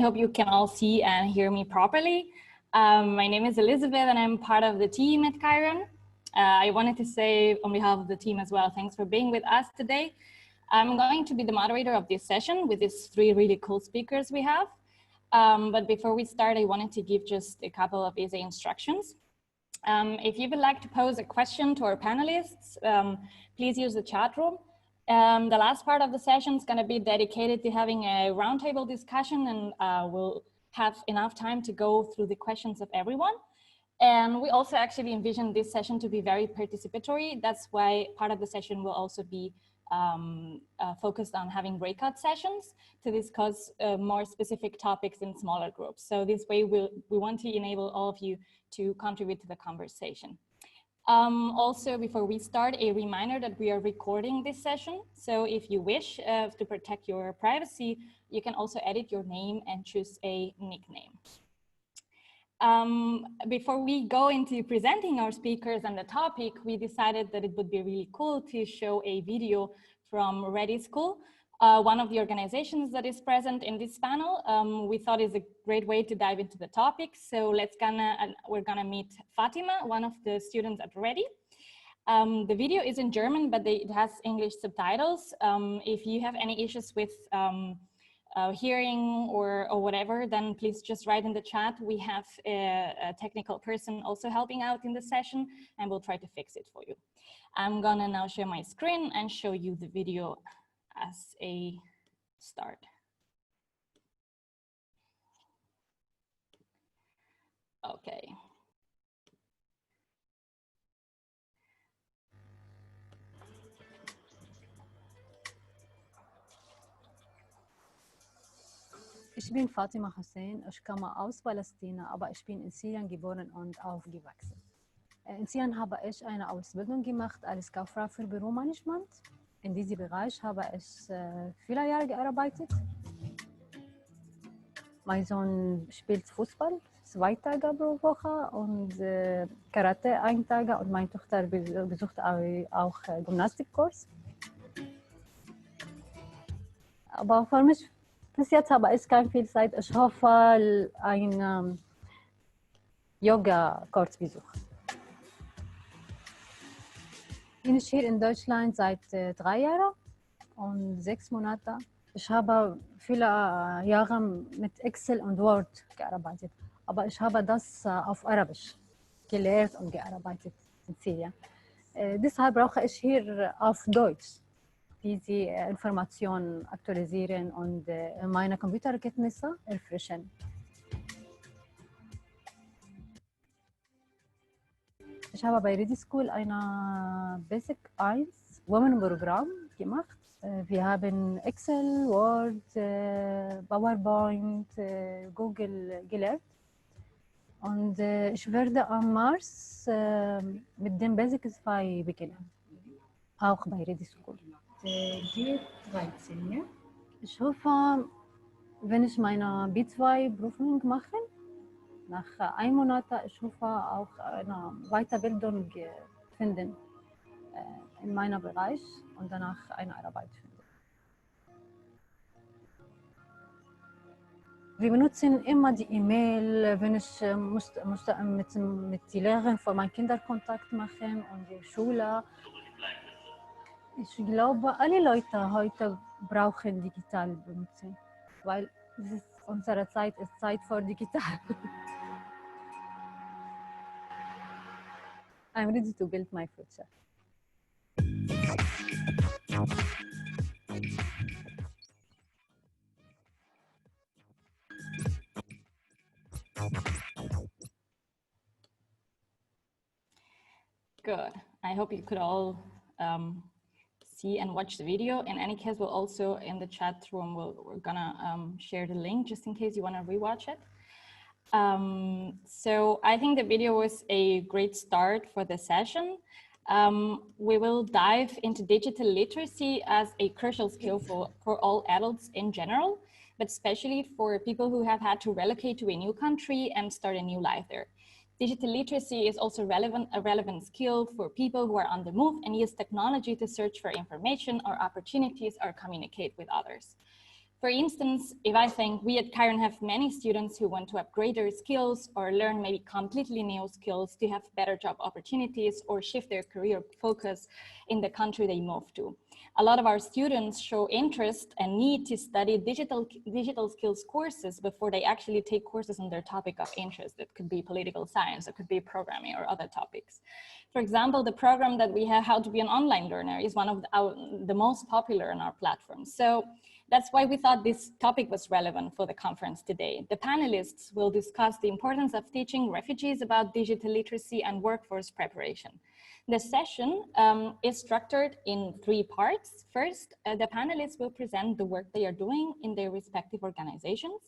hope you can all see and hear me properly. My name is Elizabeth and I'm part of the team at Chiron. I wanted to say on behalf of the team as well, thanks for being with us today. I'm going to be the moderator of this session with these three really cool speakers we have. But before we start, I wanted to give just a couple of easy instructions. If you would like to pose a question to our panelists, please use the chat room. The last part of the session is going to be dedicated to having a roundtable discussion, and we'll have enough time to go through the questions of everyone. And we also actually envision this session to be very participatory. That's why part of the session will also be focused on having breakout sessions to discuss more specific topics in smaller groups. So this way we want to enable all of you to contribute to the conversation. Also, before we start, a reminder that we are recording this session. So if you wish to protect your privacy, you can also edit your name and choose a nickname. Before we go into presenting our speakers and the topic, we decided that it would be really cool to show a video from Ready School, one of the organizations that is present in this panel. We thought is a great way to dive into the topic. So we're gonna meet Fatima, one of the students at Ready. The video is in German, but it has English subtitles. If you have any issues with hearing or whatever, then please just write in the chat. We have a technical person also helping out in the session, and we'll try to fix it for you. I'm gonna now share my screen and show you the video as a start. Okay. Ich bin Fatima Hussein, ich komme aus Palästina, aber ich bin in Syrien geboren und aufgewachsen. In Syrien habe ich eine Ausbildung gemacht als Kauffrau für Büromanagement. In diesem Bereich habe ich viele Jahre gearbeitet. Mein Sohn spielt Fußball 2 Tage pro Woche und Karate 1 Tag und meine Tochter besucht auch Gymnastikkurs. Aber für mich bis jetzt habe ich keine viel Zeit. Ich hoffe, einen Yoga-Kurs besuchen. Ich bin hier in Deutschland seit 3 Jahren und 6 Monaten. Ich habe viele Jahre mit Excel und Word gearbeitet, aber ich habe das auf Arabisch gelernt und gearbeitet in Syrien. Deshalb brauche ich hier auf Deutsch diese Informationen aktualisieren und meine Computerkenntnisse erfrischen. Ich habe bei Ready School ein Basic 1 Women-Programm gemacht. Wir haben Excel, Word, PowerPoint, Google gelernt. Und ich werde am März mit dem Basic 2 beginnen, auch bei Ready School. G13, ja? Ich hoffe, wenn ich meine B2-Prüfung mache, nach 1 Monat, ich hoffe auch eine Weiterbildung finden in meinem Bereich und danach eine Arbeit finden. Wir benutzen immer die E-Mail, wenn ich musste mit den Lehrern von meinen Kindern Kontakt machen und die Schule. Ich glaube, alle Leute heute brauchen digital benutzen, weil unsere Zeit ist Zeit für digital. I'm ready to build my future. Good. I hope you could all see and watch the video. In any case, we'll also in the chat room, we're gonna share the link just in case you wanna rewatch it. So I think the video was a great start for the session. We will dive into digital literacy as a crucial skill for all adults in general, but especially for people who have had to relocate to a new country and start a new life there. Digital literacy is also a relevant skill for people who are on the move and use technology to search for information or opportunities or communicate with others. For instance, if I think we at Chiron have many students who want to upgrade their skills or learn maybe completely new skills to have better job opportunities or shift their career focus in the country they move to. A lot of our students show interest and need to study digital skills courses before they actually take courses on their topic of interest. It could be political science, it could be programming or other topics. For example, the program that we have, How to be an Online Learner, is one of the most popular on our platform. So that's why we thought this topic was relevant for the conference today. The panelists will discuss the importance of teaching refugees about digital literacy and workforce preparation. The session is structured in 3 parts. First, the panelists will present the work they are doing in their respective organizations.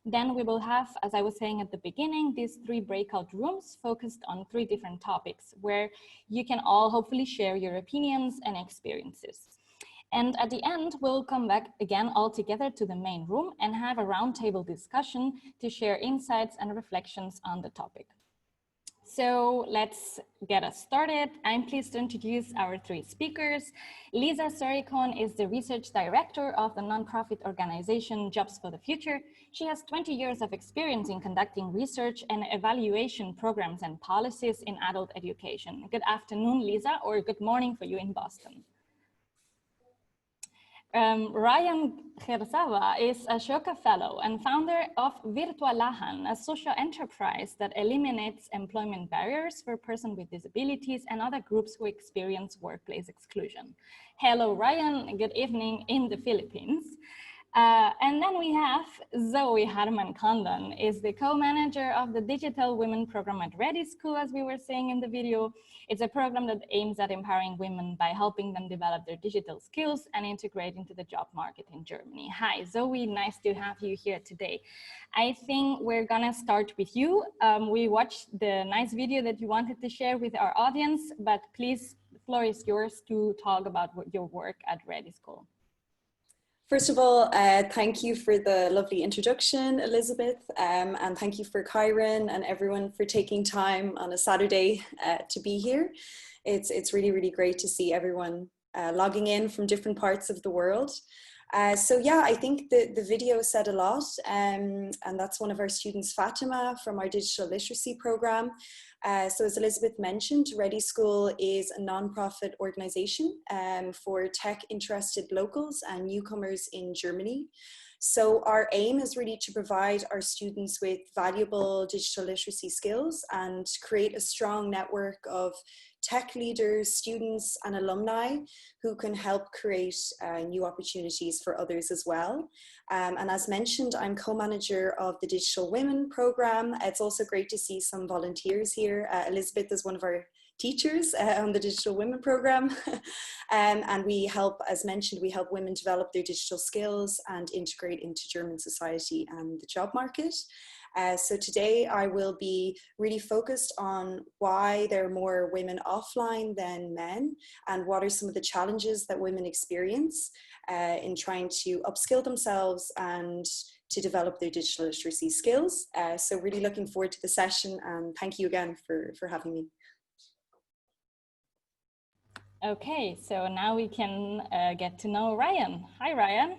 Then we will have, as I was saying at the beginning, these 3 breakout rooms focused on 3 different topics where you can all hopefully share your opinions and experiences. And at the end, we'll come back again all together to the main room and have a roundtable discussion to share insights and reflections on the topic. So let's get us started. I'm pleased to introduce our 3 speakers. Lisa Sorikon is the research director of the nonprofit organization Jobs for the Future. She has 20 years of experience in conducting research and evaluation programs and policies in adult education. Good afternoon, Lisa, or good morning for you in Boston. Ryan Khersava is a Ashoka Fellow and founder of Virtualahan, a social enterprise that eliminates employment barriers for persons with disabilities and other groups who experience workplace exclusion. Hello, Ryan. Good evening in the Philippines. And then we have Zoe Harman Condon, is the co-manager of the Digital Women Program at Ready School, as we were saying in the video. It's a program that aims at empowering women by helping them develop their digital skills and integrate into the job market in Germany. Hi, Zoe, nice to have you here today. I think we're gonna start with you. We watched the nice video that you wanted to share with our audience, but please, the floor is yours to talk about your work at Ready School. First of all, thank you for the lovely introduction, Elizabeth, and thank you for Chiron and everyone for taking time on a Saturday to be here. It's really, really great to see everyone logging in from different parts of the world. So yeah, I think the video said a lot, and that's one of our students, Fatima, from our digital literacy program. So as Elizabeth mentioned, Ready School is a nonprofit organization for tech interested locals and newcomers in Germany. So our aim is really to provide our students with valuable digital literacy skills and create a strong network of tech leaders, students and alumni who can help create new opportunities for others as well. And as mentioned, I'm co-manager of the Digital Women Program. It's also great to see some volunteers here. Elizabeth is one of our teachers on the Digital Women Program. And we help, as mentioned, we help women develop their digital skills and integrate into German society and the job market. So today I will be really focused on why there are more women offline than men and what are some of the challenges that women experience in trying to upskill themselves and to develop their digital literacy skills. So really looking forward to the session, and thank you again for having me. Okay, so now we can get to know Ryan. Hi, Ryan.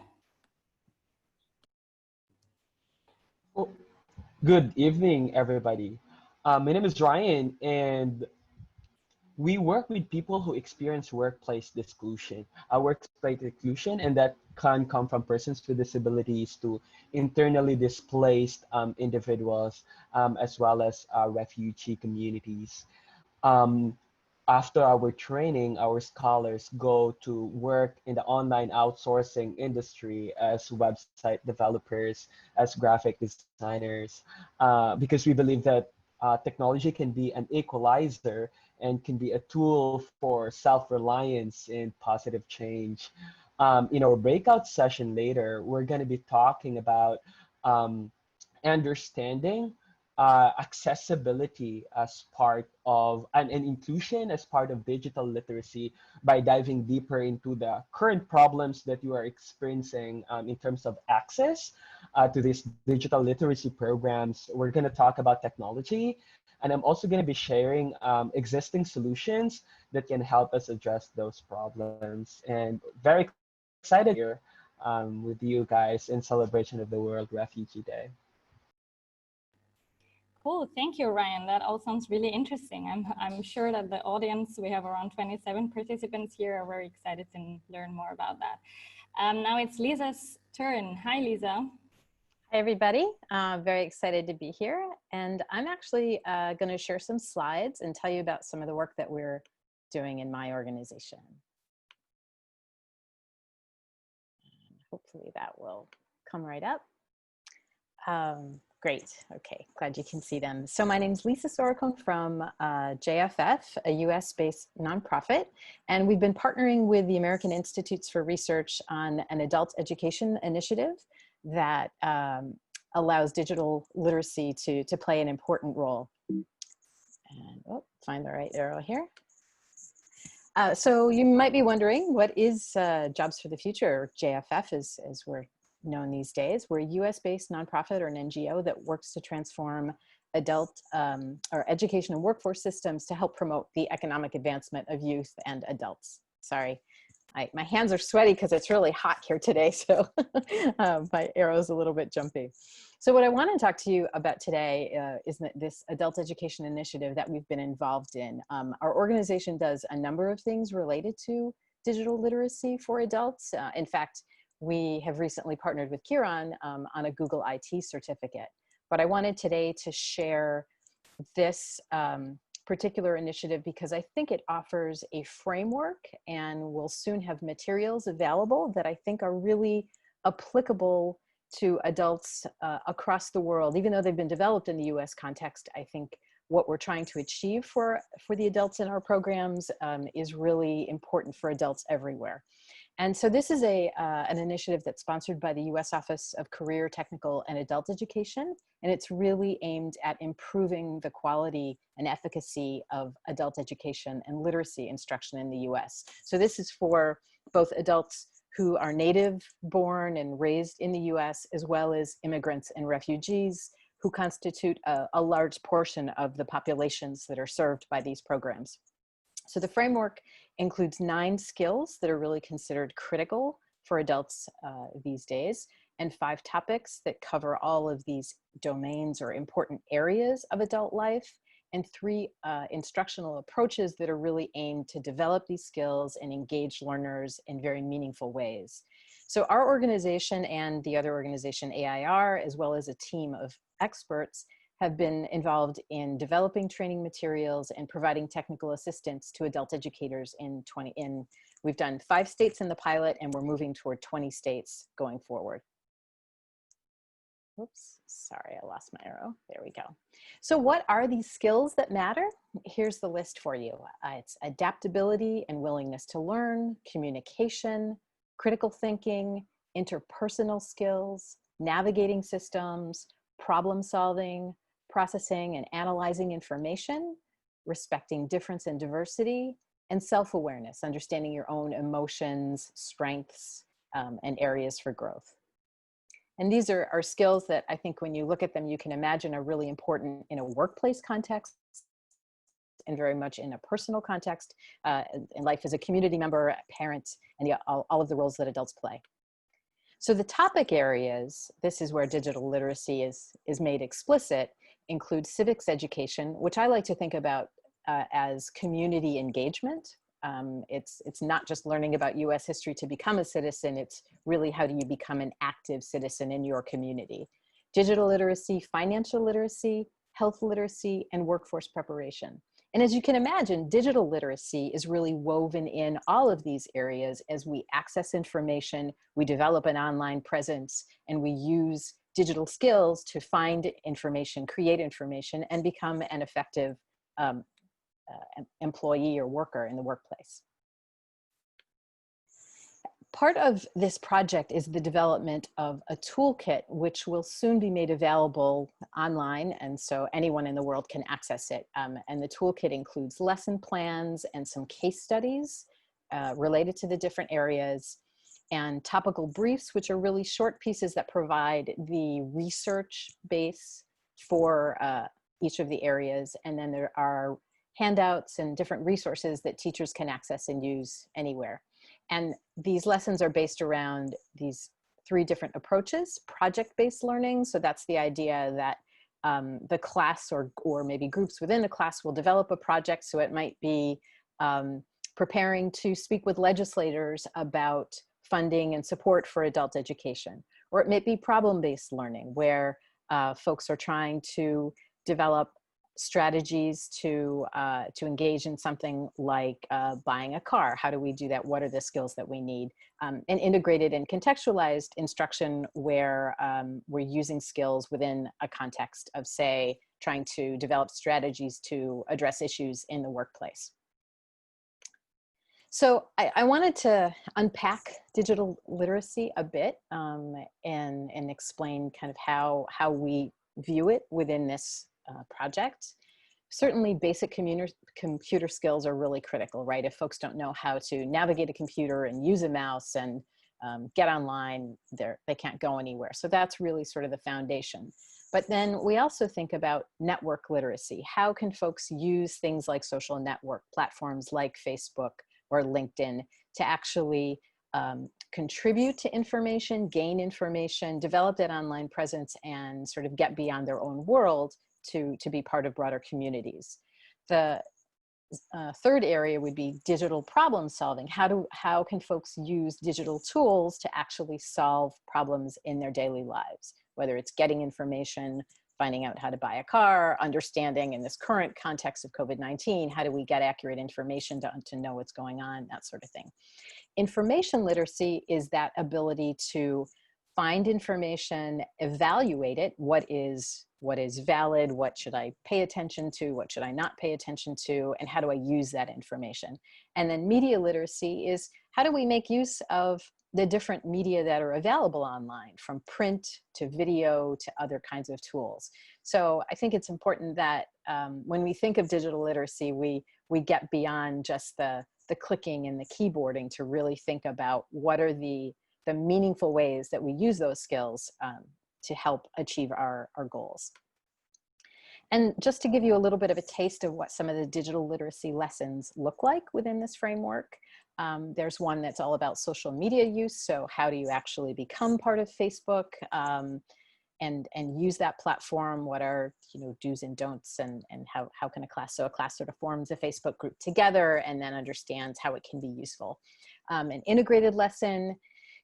Well, good evening, everybody. My name is Ryan, and we work with people who experience workplace exclusion, and that can come from persons with disabilities to internally displaced individuals, as well as refugee communities. After our training, our scholars go to work in the online outsourcing industry as website developers, as graphic designers, because we believe that technology can be an equalizer and can be a tool for self-reliance and positive change. In our breakout session later, we're going to be talking about understanding accessibility as part of and inclusion as part of digital literacy by diving deeper into the current problems that you are experiencing in terms of access to these digital literacy programs. We're going to talk about technology, and I'm also going to be sharing existing solutions that can help us address those problems. And very excited here with you guys in celebration of the World Refugee Day. Cool, thank you, Ryan. That all sounds really interesting. I'm sure that the audience, we have around 27 participants here, are very excited to learn more about that. Now it's Lisa's turn. Hi, Lisa. Hi, everybody. Very excited to be here. And I'm actually going to share some slides and tell you about some of the work that we're doing in my organization. And hopefully that will come right up. Great. Okay, glad you can see them. So my name is Lisa Sorocon from JFF, a US-based nonprofit, and we've been partnering with the American Institutes for Research on an adult education initiative that allows digital literacy to play an important role. And find the right arrow here. So you might be wondering, what is Jobs for the Future, JFF as we're known these days? We're a US-based nonprofit or an NGO that works to transform adult or education and workforce systems to help promote the economic advancement of youth and adults. Sorry, my hands are sweaty because it's really hot here today, so my arrow's a little bit jumpy. So what I want to talk to you about today is this adult education initiative that we've been involved in. Our organization does a number of things related to digital literacy for adults. In fact, we have recently partnered with Kiran on a Google IT certificate. But I wanted today to share this particular initiative because I think it offers a framework, and we'll soon have materials available that I think are really applicable to adults across the world. Even though they've been developed in the US context, I think what we're trying to achieve for the adults in our programs is really important for adults everywhere. And so this is an initiative that's sponsored by the US Office of Career, Technical, and Adult Education, and it's really aimed at improving the quality and efficacy of adult education and literacy instruction in the US. So this is for both adults who are native born and raised in the US, as well as immigrants and refugees who constitute a large portion of the populations that are served by these programs. So the framework includes 9 skills that are really considered critical for adults these days, and 5 topics that cover all of these domains or important areas of adult life, and 3 instructional approaches that are really aimed to develop these skills and engage learners in very meaningful ways. So our organization and the other organization, AIR, as well as a team of experts, have been involved in developing training materials and providing technical assistance to adult educators we've done 5 states in the pilot, and we're moving toward 20 states going forward. Oops, sorry, I lost my arrow. There we go. So what are these skills that matter? Here's the list for you. It's adaptability and willingness to learn, communication, critical thinking, interpersonal skills, navigating systems, problem solving, processing and analyzing information, respecting difference and diversity, and self-awareness, understanding your own emotions, strengths, and areas for growth. And these are skills that I think when you look at them, you can imagine are really important in a workplace context and very much in a personal context, in life as a community member, a parent, and all of the roles that adults play. So the topic areas, this is where digital literacy is made explicit, include civics education, which I like to think about as community engagement. It's not just learning about US history to become a citizen, it's really how do you become an active citizen in your community. Digital literacy, financial literacy, health literacy, and workforce preparation. And as you can imagine, digital literacy is really woven in all of these areas as we access information, we develop an online presence, and we use digital skills to find information, create information, and become an effective employee or worker in the workplace. Part of this project is the development of a toolkit, which will soon be made available online, and so anyone in the world can access it. And the toolkit includes lesson plans and some case studies related to the different areas, and topical briefs, which are really short pieces that provide the research base for each of the areas. And then there are handouts and different resources that teachers can access and use anywhere. And these lessons are based around these 3 different approaches: project-based learning. So that's the idea that the class or maybe groups within the class will develop a project. So it might be preparing to speak with legislators about funding and support for adult education. Or it may be problem-based learning, where folks are trying to develop strategies to engage in something like buying a car. How do we do that? What are the skills that we need? And integrated and contextualized instruction, where we're using skills within a context of, say, trying to develop strategies to address issues in the workplace. So I wanted to unpack digital literacy a bit and explain kind of how we view it within this project. Certainly basic computer skills are really critical, right? If folks don't know how to navigate a computer and use a mouse and get online, they can't go anywhere. So that's really sort of the foundation. But then we also think about network literacy. How can folks use things like social network platforms like Facebook or LinkedIn to actually contribute to information, gain information, develop that online presence, and sort of get beyond their own world to be part of broader communities. The third area would be digital problem solving. How can folks use digital tools to actually solve problems in their daily lives, whether it's getting information, finding out how to buy a car, understanding in this current context of COVID-19, how do we get accurate information to know what's going on, that sort of thing. Information literacy is that ability to find information, evaluate it, what is valid, what should I pay attention to, what should I not pay attention to, and how do I use that information. And then media literacy is how do we make use of the different media that are available online, from print to video to other kinds of tools. So I think it's important that when we think of digital literacy, we get beyond just the clicking and the keyboarding to really think about what are the meaningful ways that we use those skills to help achieve our goals. And just to give you a little bit of a taste of what some of the digital literacy lessons look like within this framework, there's one that's all about social media use. So how do you actually become part of Facebook and use that platform? What are do's and don'ts, and how can a class sort of forms a Facebook group together and then understands how it can be useful. An integrated lesson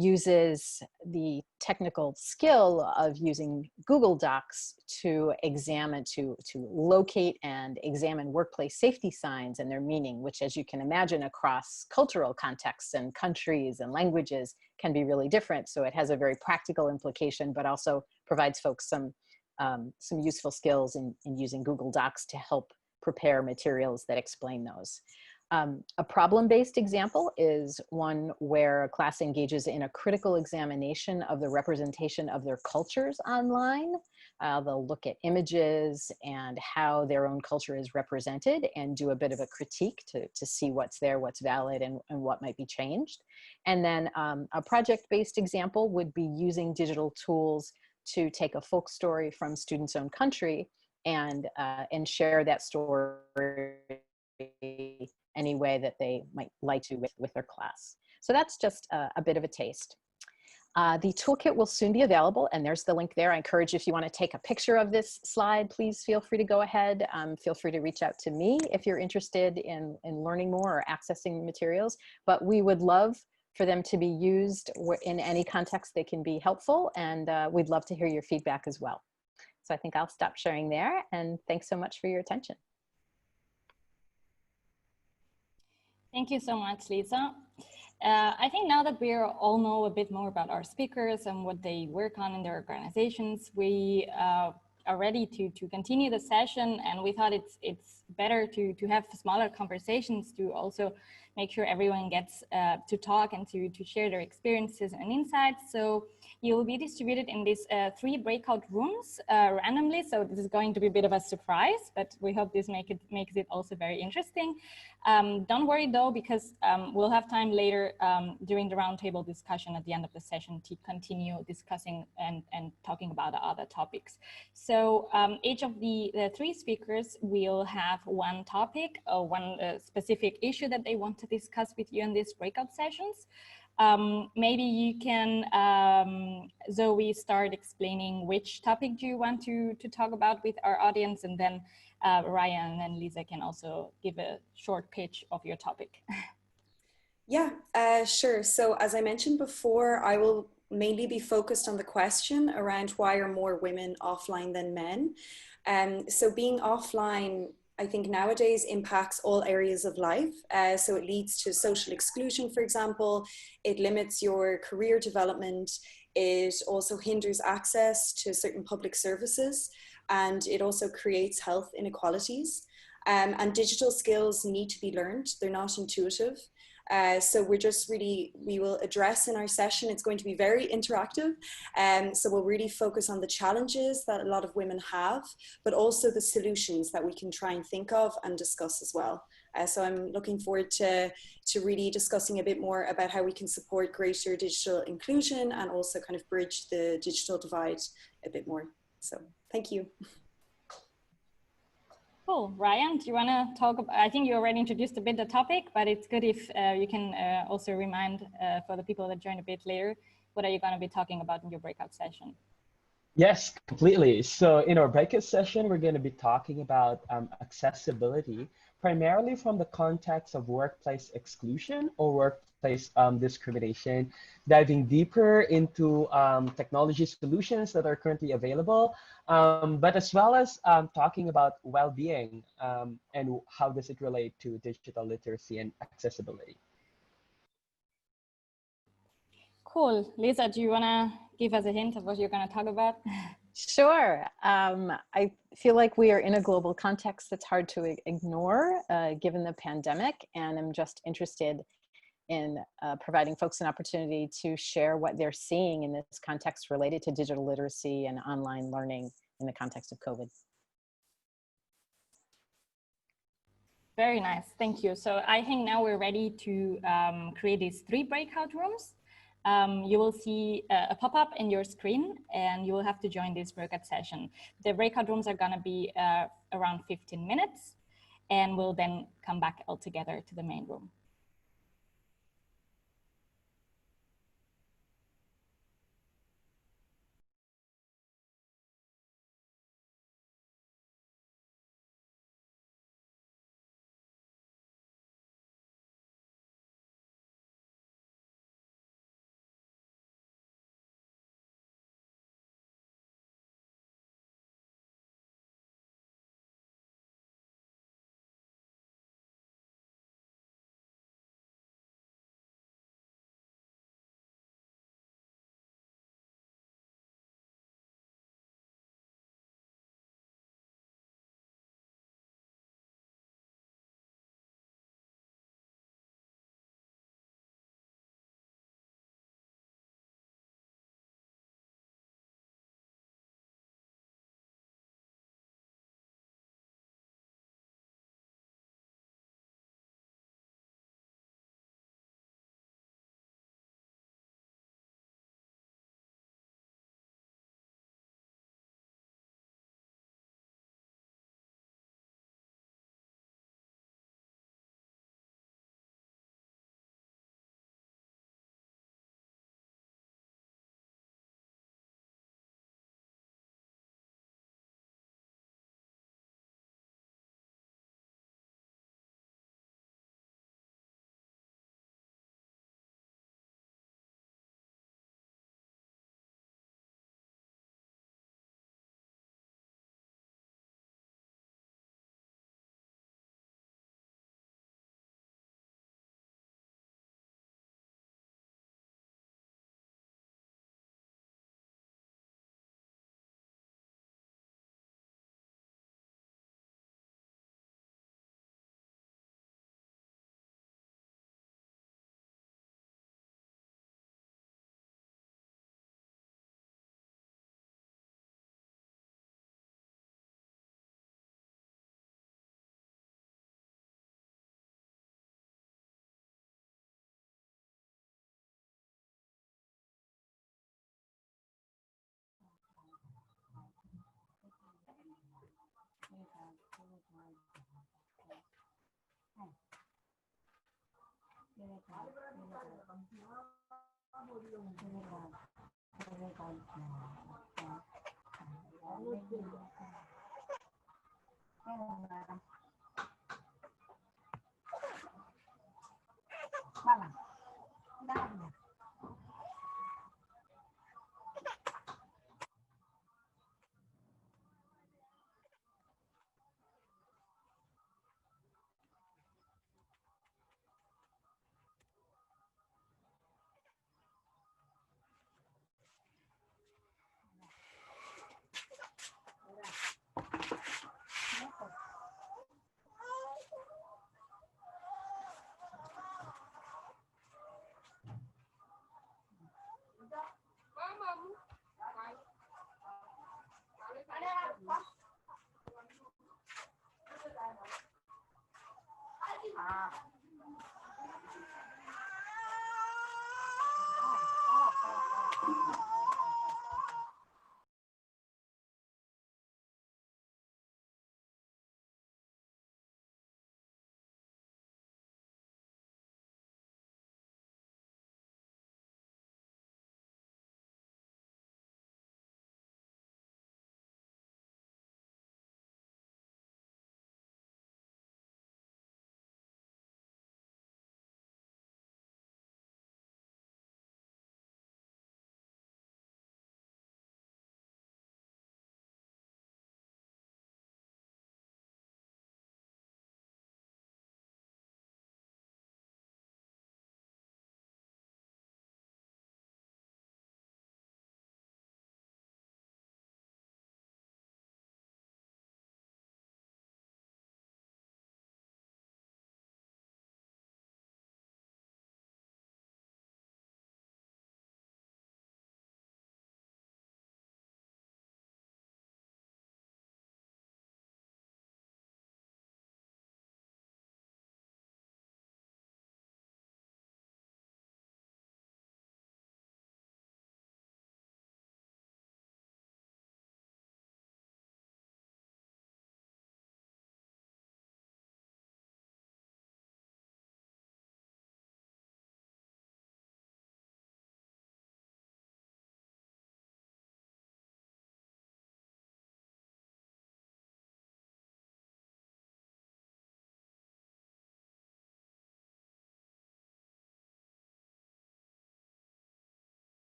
uses the technical skill of using Google Docs to examine, to locate and examine workplace safety signs and their meaning, which, as you can imagine, across cultural contexts and countries and languages can be really different. So it has a very practical implication, but also provides folks some useful skills in using Google Docs to help prepare materials that explain those. A problem-based example is one where a class engages in a critical examination of the representation of their cultures online. They'll look at images and how their own culture is represented and do a bit of a critique to see what's there, what's valid, and what might be changed. And then a project-based example would be using digital tools to take a folk story from students' own country and share that story any way that they might like to with their class. So that's just a bit of a taste. The toolkit will soon be available, and there's the link there. I encourage, if you want to take a picture of this slide, please feel free to go ahead. Feel free to reach out to me if you're interested in learning more or accessing the materials, but we would love for them to be used in any context they can be helpful, and we'd love to hear your feedback as well. So I think I'll stop sharing there, and thanks so much for your attention. Thank you so much, Lisa. I think now that we all know a bit more about our speakers and what they work on in their organizations, we are ready to continue the session, and we thought it's better to have smaller conversations to also make sure everyone gets to talk and to share their experiences and insights. So you will be distributed in these 3 breakout rooms randomly. So this is going to be a bit of a surprise, but we hope this makes it also very interesting. Don't worry though, because we'll have time later during the roundtable discussion at the end of the session to continue discussing and talking about the other topics. So each of the 3 speakers will have one topic or one specific issue that they want to discuss with you in these breakout sessions. Maybe you can, Zoe, start explaining which topic do you want to talk about with our audience, and then Ryan and Lisa can also give a short pitch of your topic. Yeah, sure. So as I mentioned before, I will mainly be focused on the question around why are more women offline than men. So being offline, I think nowadays impacts all areas of life. So it leads to social exclusion, for example. It limits your career development. It also hinders access to certain public services, and it also creates health inequalities. And digital skills need to be learned. They're not intuitive. So we will address in our session, it's going to be very interactive. So we'll really focus on the challenges that a lot of women have, but also the solutions that we can try and think of and discuss as well. So I'm looking forward to really discussing a bit more about how we can support greater digital inclusion and also kind of bridge the digital divide a bit more. So thank you. Cool. Ryan, do you want to talk about, I think you already introduced a bit the topic, but it's good if you can also remind for the people that join a bit later, what are you going to be talking about in your breakout session? Yes, completely. So in our breakout session, we're going to be talking about accessibility, primarily from the context of workplace exclusion or workplace discrimination, diving deeper into technology solutions that are currently available, but as well as talking about well-being and how does it relate to digital literacy and accessibility. Cool. Lisa, do you want to give us a hint of what you're going to talk about? Sure. I feel like we are in a global context that's hard to ignore given the pandemic, and I'm just interested in providing folks an opportunity to share what they're seeing in this context related to digital literacy and online learning in the context of COVID. Very nice, thank you. So I think now we're ready to create these 3 breakout rooms. You will see a pop-up in your screen and you will have to join this breakout session. The breakout rooms are gonna be around 15 minutes and we'll then come back all together to the main room.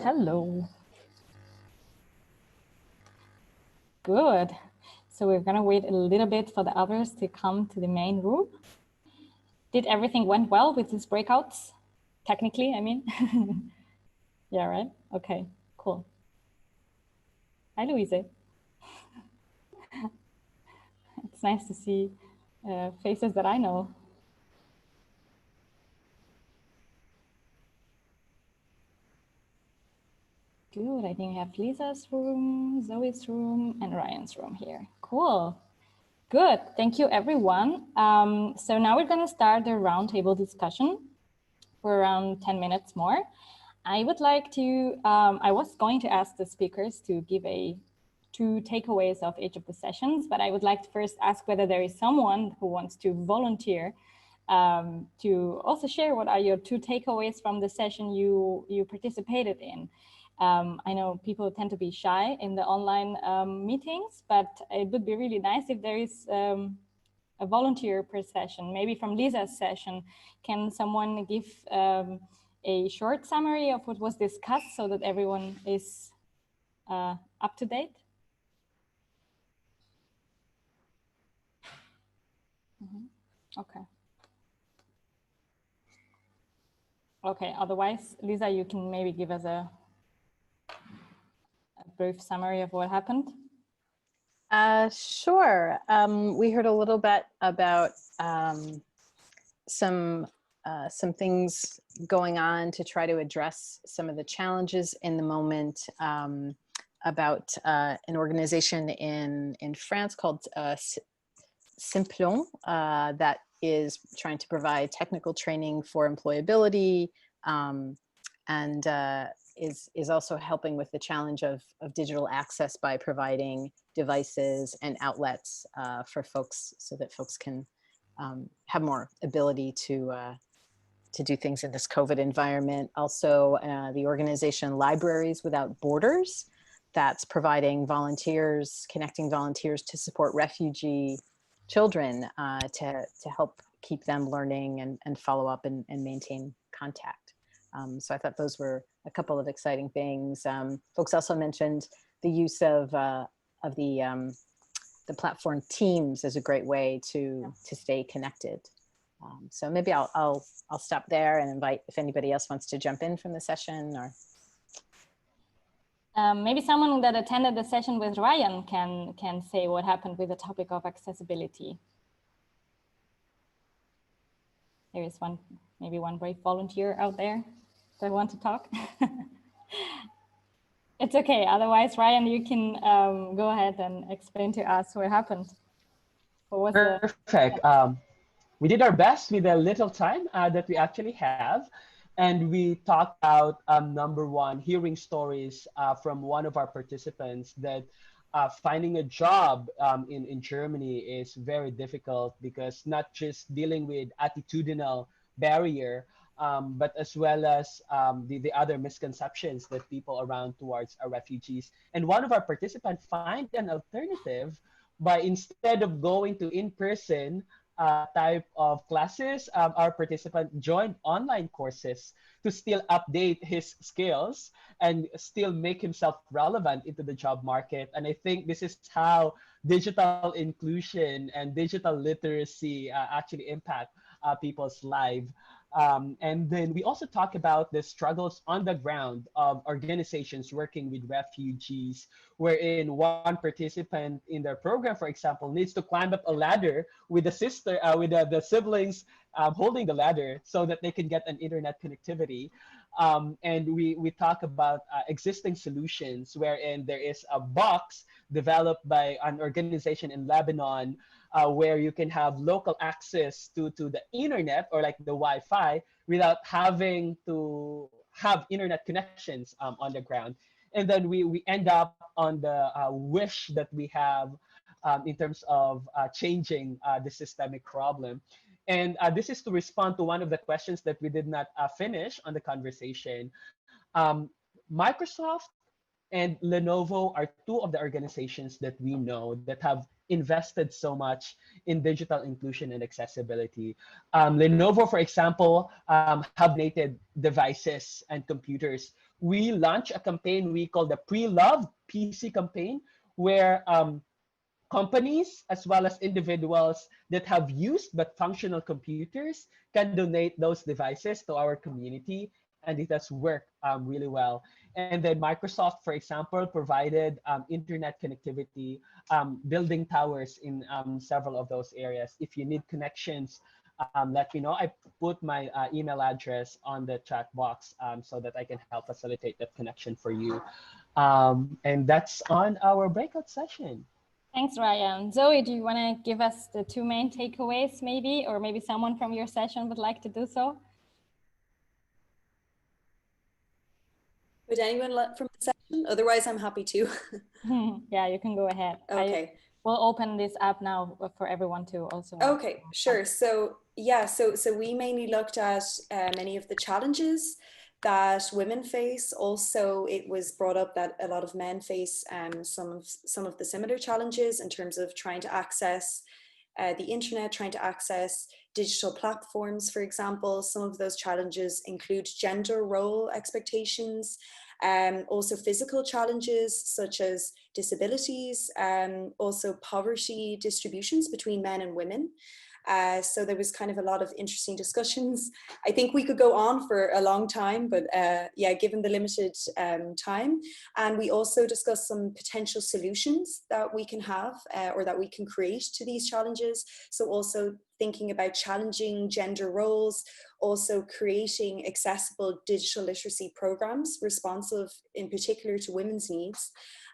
Hello. Good. So we're gonna wait a little bit for the others to come to the main room. Did everything went well with these breakouts? Technically, I mean. Yeah, right? Okay, cool. Hi, Louise. It's nice to see faces that I know. Good, I think we have Lisa's room, Zoe's room, and Ryan's room here. Cool. Good, thank you everyone. So now we're gonna start the roundtable discussion for around 10 minutes more. I would like to, I was going to ask the speakers to give two takeaways of each of the sessions, but I would like to first ask whether there is someone who wants to volunteer to also share what are your two takeaways from the session you participated in. I know people tend to be shy in the online meetings, but it would be really nice if there is a volunteer per session, maybe from Lisa's session. Can someone give a short summary of what was discussed so that everyone is up to date? Okay. Okay, otherwise, Lisa, you can maybe give us a brief summary of what happened. Sure. We heard a little bit about some some things going on to try to address some of the challenges in the moment, about an organization in France called Simplon, that is trying to provide technical training for employability, and is also helping with the challenge of digital access by providing devices and outlets for folks, so that folks can have more ability to do things in this COVID environment. Also, the organization Libraries Without Borders, that's providing volunteers, connecting volunteers to support refugee children, to help keep them learning and follow up and maintain contact. So I thought those were a couple of exciting things. Folks also mentioned the use of the platform Teams as a great way to stay connected. So maybe I'll stop there and invite if anybody else wants to jump in from the session, or maybe someone that attended the session with Ryan can say what happened with the topic of accessibility. There is maybe one brave volunteer out there that want to talk. It's okay. Otherwise, Ryan, you can go ahead and explain to us what happened. What was Perfect. We did our best with the little time that we actually have. And we talked about, number one, hearing stories from one of our participants that finding a job in Germany is very difficult, because not just dealing with attitudinal barrier, but as well as the other misconceptions that people around towards our refugees. And one of our participants find an alternative by, instead of going to in-person type of classes, our participant joined online courses to still update his skills and still make himself relevant into the job market. And I think this is how digital inclusion and digital literacy actually impact people's lives. And then we also talk about the struggles on the ground of organizations working with refugees, wherein one participant in their program, for example, needs to climb up a ladder with the the siblings holding the ladder so that they can get an internet connectivity. And we talk about existing solutions, wherein there is a box developed by an organization in Lebanon, where you can have local access to the internet, or like the Wi-Fi, without having to have internet connections on the ground. And then we end up on the wish that we have in terms of changing the systemic problem. And this is to respond to one of the questions that we did not finish on the conversation. Microsoft and Lenovo are two of the organizations that we know that have invested so much in digital inclusion and accessibility. Lenovo, for example, have donated devices and computers. We launched a campaign we call the Pre-Loved PC campaign, where companies as well as individuals that have used but functional computers can donate those devices to our community, and it has worked really well. And then Microsoft, for example, provided internet connectivity, building towers in several of those areas. If you need connections, let me know. I put my email address on the chat box so that I can help facilitate that connection for you. And that's on our breakout session. Thanks, Ryan. Zoe, do you want to give us the two main takeaways maybe, or maybe someone from your session would like to do so? Would anyone from the session? Otherwise, I'm happy to. Yeah, you can go ahead. Okay. We'll open this up now for everyone to also. Okay, sure. So yeah, so we mainly looked at many of the challenges that women face. Also, it was brought up that a lot of men face some of the similar challenges in terms of trying to access the internet, trying to access digital platforms, for example. Some of those challenges include gender role expectations, also physical challenges such as disabilities, also poverty distributions between men and women. So there was kind of a lot of interesting discussions. I think we could go on for a long time, but yeah, given the limited time. And we also discussed some potential solutions that we can have or that we can create to these challenges. So also thinking about challenging gender roles, also creating accessible digital literacy programs responsive in particular to women's needs,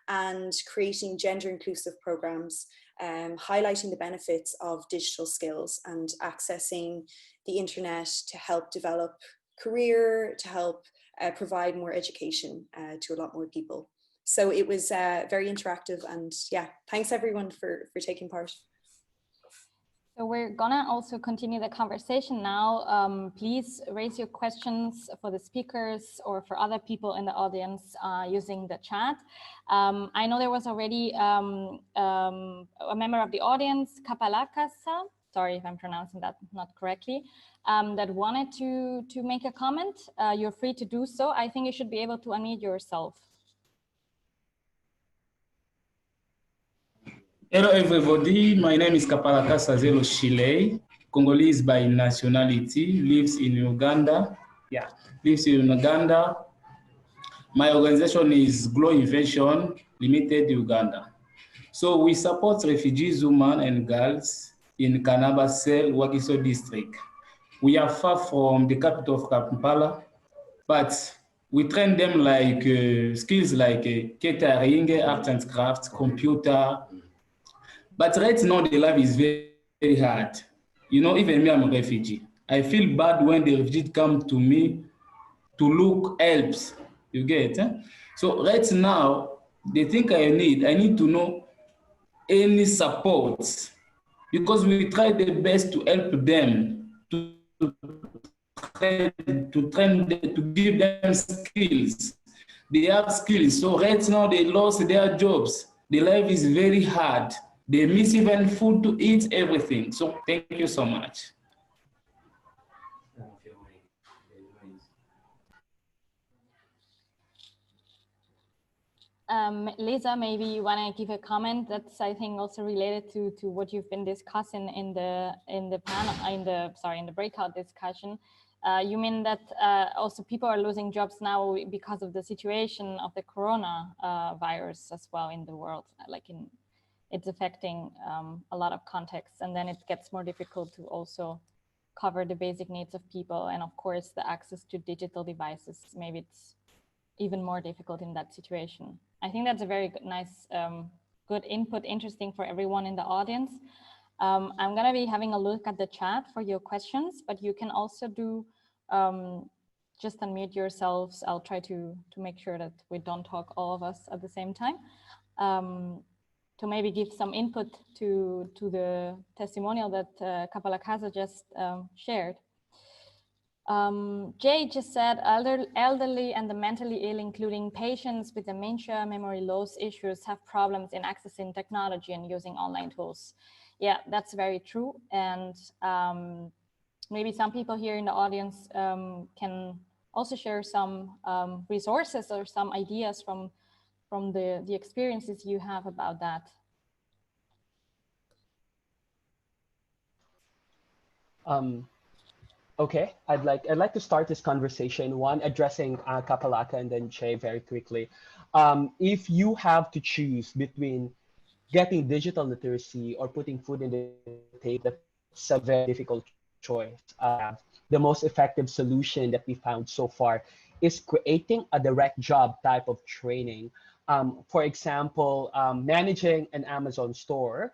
and creating gender inclusive programs, highlighting the benefits of digital skills and accessing the internet to help develop career, to help provide more education to a lot more people. So it was very interactive, and yeah, thanks everyone for taking part. So we're gonna also continue the conversation now. Please raise your questions for the speakers or for other people in the audience using the chat. I know there was already a member of the audience, Kapalakasa, sorry if I'm pronouncing that not correctly, that wanted to make a comment. You're free to do so. I think you should be able to unmute yourself. Hello everybody, my name is Kapalakasa Zelo Shilei, Congolese by nationality, lives in Uganda. Yeah, lives in Uganda. My organization is Glow Invention Limited Uganda. So we support refugees, women and girls in Kanabasel, Wakiso district. We are far from the capital of Kampala, but we train them like skills like catering, art and crafts, computer. But right now, the life is very, very hard. You know, even me, I'm a refugee. I feel bad when the refugees come to me to look helps. You get? Eh? So right now, the thing I need to know any support because we try the best to help them to train them, to give them skills. They have skills. So right now they lost their jobs. The life is very hard. They miss even food to eat, everything. So thank you so much. Lisa, maybe you want to give a comment that's I think also related to what you've been discussing in the panel in the breakout discussion. You mean that also people are losing jobs now because of the situation of the corona virus as well in the world, like it's affecting a lot of contexts, and then it gets more difficult to also cover the basic needs of people, and of course the access to digital devices. Maybe it's even more difficult in that situation. I think that's a very good, nice, good input, interesting for everyone in the audience. I'm gonna be having a look at the chat for your questions, but you can also do, just unmute yourselves. I'll try to make sure that we don't talk all of us at the same time. To maybe give some input to the testimonial that Kapalakasa just shared. Jay just said elderly and the mentally ill, including patients with dementia, memory loss issues, have problems in accessing technology and using online tools. Yeah, that's very true. And maybe some people here in the audience can also share some resources or some ideas from the experiences you have about that. Okay, I'd like to start this conversation, one addressing Kapalaka and then Che very quickly. If you have to choose between getting digital literacy or putting food in the table, that's a very difficult choice. The most effective solution that we found so far is creating a direct job type of training. For example, managing an Amazon store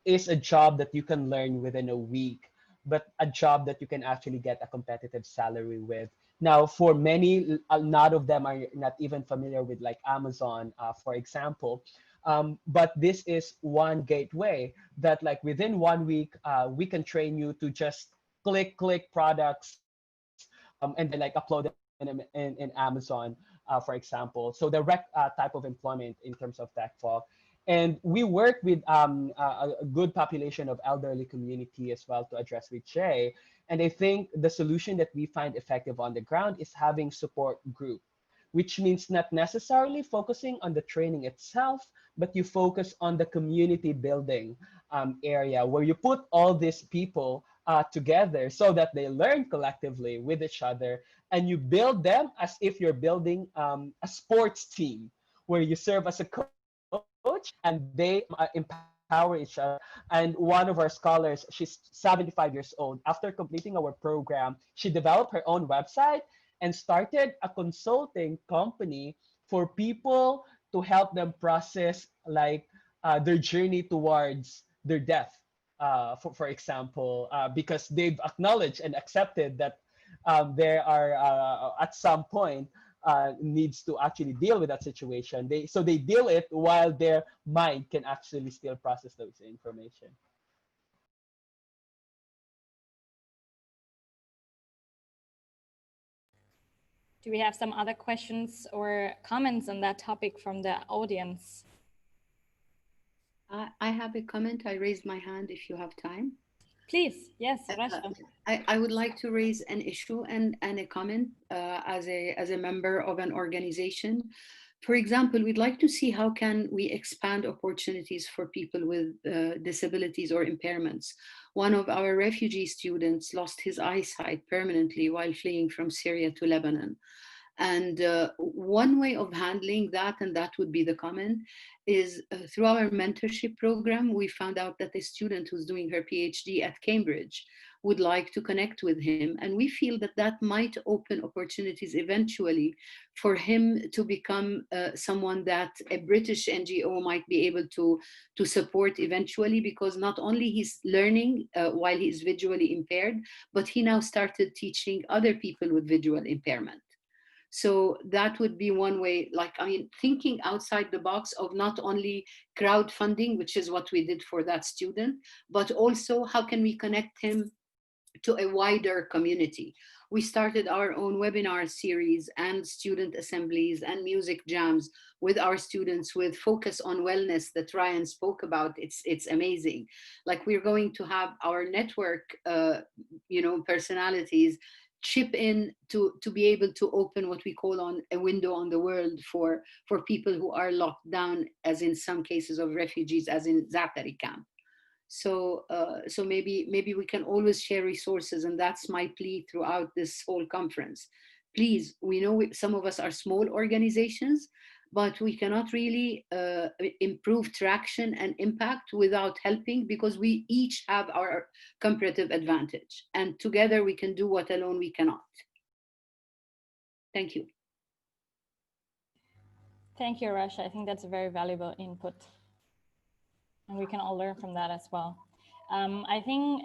is a job that you can learn within a week, but a job that you can actually get a competitive salary with. Now, for many, a lot of them are not even familiar with like Amazon, for example. But this is one gateway that like within 1 week, we can train you to just click products and then like upload them in Amazon, for example. So direct type of employment in terms of tech folk. And we work with a good population of elderly community as well to address with Jay. And I think the solution that we find effective on the ground is having support group. which means not necessarily focusing on the training itself, but you focus on the community building area where you put all these people together so that they learn collectively with each other, and you build them as if you're building a sports team where you serve as a coach and they empower each other. And one of our scholars, she's 75 years old. After completing our program, she developed her own website and started a consulting company for people to help them process like their journey towards their death, for example, because they've acknowledged and accepted that there are at some point needs to actually deal with that situation. So they deal it while their mind can actually still process those information. Do we have some other questions or comments on that topic from the audience? I have a comment. I raised my hand if you have time. Please, yes, Rasha. I would like to raise an issue and a comment as a member of an organization. For example, we'd like to see how can we expand opportunities for people with disabilities or impairments. One of our refugee students lost his eyesight permanently while fleeing from Syria to Lebanon. And one way of handling that, and that would be the comment, is through our mentorship program, we found out that a student who's doing her PhD at Cambridge would like to connect with him. And we feel that that might open opportunities eventually for him to become someone that a British NGO might be able to support eventually, because not only he's learning while he's visually impaired, but he now started teaching other people with visual impairment. So that would be one way, like, I mean, thinking outside the box of not only crowdfunding, which is what we did for that student, but also how can we connect him to a wider community. We started our own webinar series and student assemblies and music jams with our students with focus on wellness that Ryan spoke about. It's amazing. Like, we're going to have our network, personalities chip in to be able to open what we call on a window on the world for people who are locked down, as in some cases of refugees, as in Zatari camp. So maybe we can always share resources, and that's my plea throughout this whole conference. Please, we know some of us are small organizations, but we cannot really improve traction and impact without helping, because we each have our comparative advantage, and together we can do what alone we cannot. Thank you. Thank you, Rasha. I think that's a very valuable input, and we can all learn from that as well. I think,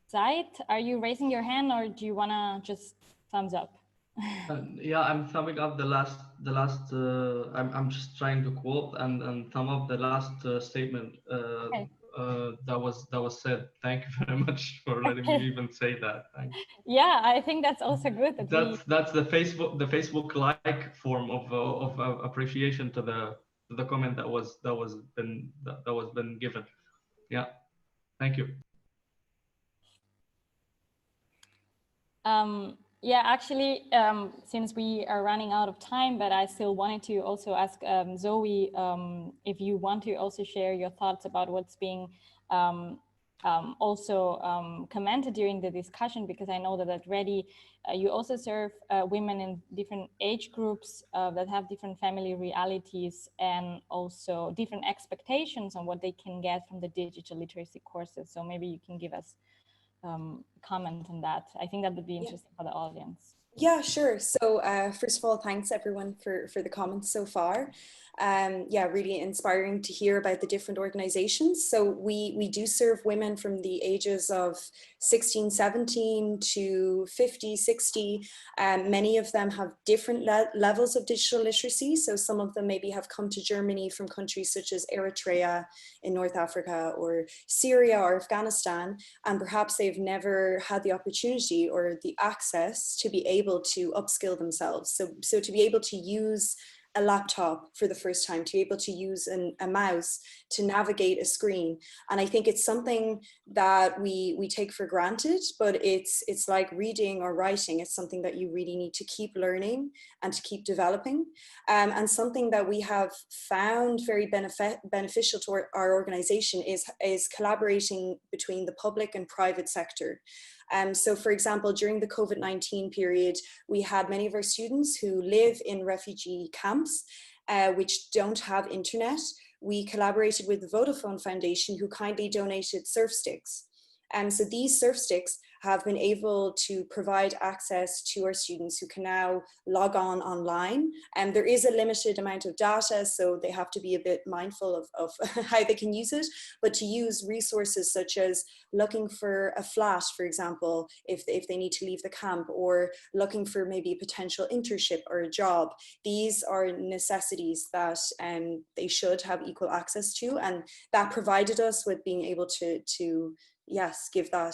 Zaid, are you raising your hand, or do you want to just thumbs up? Yeah, I'm thumbing up the last. I'm just trying to quote and thumb up the last statement Okay. that was said. Thank you very much for letting me even say that. Thanks. Yeah, I think that's also good. That's the Facebook like form of appreciation to the comment that was been given. Yeah, thank you. Yeah, actually, since we are running out of time, but I still wanted to also ask Zoe if you want to also share your thoughts about what's being also commented during the discussion, because I know that at Ready, you also serve women in different age groups that have different family realities and also different expectations on what they can get from the digital literacy courses. So maybe you can give us comment on that. I think that would be interesting for the audience. Yeah, sure. So first of all, thanks everyone for the comments so far. Yeah, really inspiring to hear about the different organizations. So we do serve women from the ages of 16, 17 to 50, 60. Many of them have different levels of digital literacy. So some of them maybe have come to Germany from countries such as Eritrea in North Africa, or Syria or Afghanistan, and perhaps they've never had the opportunity or the access to be able to upskill themselves. So to be able to use a laptop for the first time, to be able to use a mouse to navigate a screen. And I think it's something that we take for granted, but it's like reading or writing. It's something that you really need to keep learning and to keep developing. And something that we have found very beneficial to our organization is collaborating between the public and private sector. So for example, during the COVID-19 period, we had many of our students who live in refugee camps, which don't have internet. We collaborated with the Vodafone Foundation, who kindly donated surf sticks. So these surf sticks have been able to provide access to our students who can now log on online. And there is a limited amount of data, so they have to be a bit mindful of how they can use it, but to use resources such as looking for a flat, for example, if they need to leave the camp, or looking for maybe a potential internship or a job. These are necessities that they should have equal access to, and that provided us with being able to yes, give that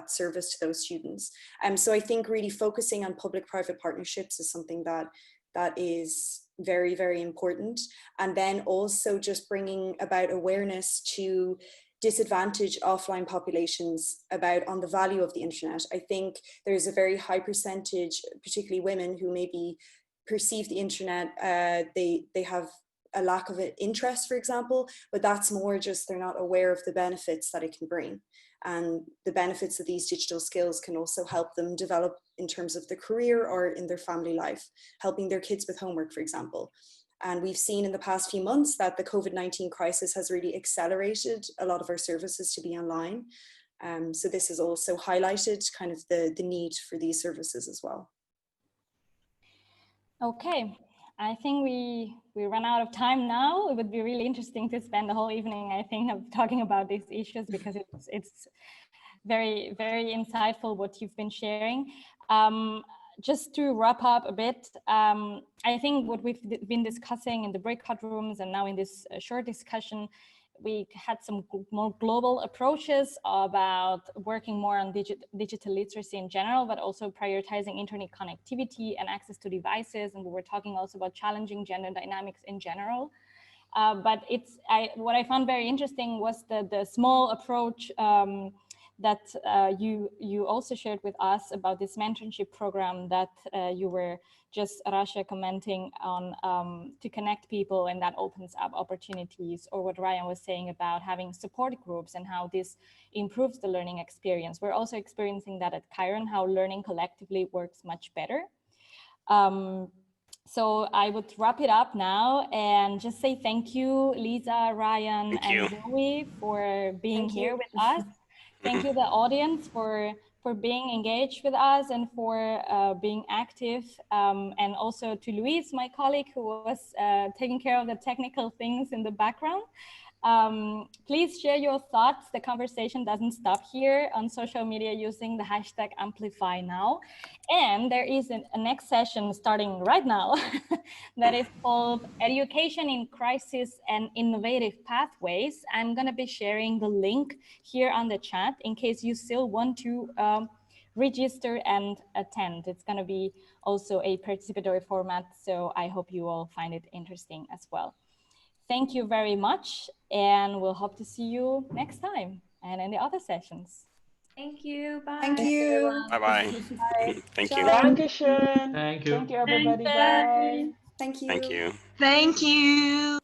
service to those students. So I think really focusing on public-private partnerships is something that is very, very important. And then also just bringing about awareness to disadvantaged offline populations on the value of the internet. I think there's a very high percentage, particularly women, who maybe perceive the internet, they have a lack of interest, for example, but that's more just they're not aware of the benefits that it can bring. And the benefits of these digital skills can also help them develop in terms of their career or in their family life, helping their kids with homework, for example. And we've seen in the past few months that the COVID-19 crisis has really accelerated a lot of our services to be online. So this has also highlighted kind of the need for these services as well. Okay. I think we run out of time now. It would be really interesting to spend the whole evening, I think, of talking about these issues, because it's very, very insightful what you've been sharing. Just to wrap up a bit, I think what we've been discussing in the breakout rooms and now in this short discussion, we had some more global approaches about working more on digital literacy in general, but also prioritizing internet connectivity and access to devices. And we were talking also about challenging gender dynamics in general. But what I found very interesting was the small approach that you also shared with us about this mentorship program that you were just, Rasha, commenting on to connect people, and that opens up opportunities, or what Ryan was saying about having support groups and how this improves the learning experience. We're also experiencing that at Chiron, how learning collectively works much better. So I would wrap it up now and just say thank you, Lisa, Ryan, and Zoe, for being here with us. Thank you, the audience, for being engaged with us and for being active. And also to Luis, my colleague, who was taking care of the technical things in the background. Please share your thoughts. The conversation doesn't stop here on social media using the hashtag Amplify now. And there is a next session starting right now that is called Education in Crisis and Innovative Pathways. I'm going to be sharing the link here on the chat in case you still want to register and attend. It's going to be also a participatory format, so I hope you all find it interesting as well. Thank you very much, and we'll hope to see you next time and in the other sessions. Thank you. Bye. Thank you. Bye-bye. Thank you. Dankeschön. Thank you. Thank you, everybody. Bye. Bye. Thank you. Thank you. Thank you.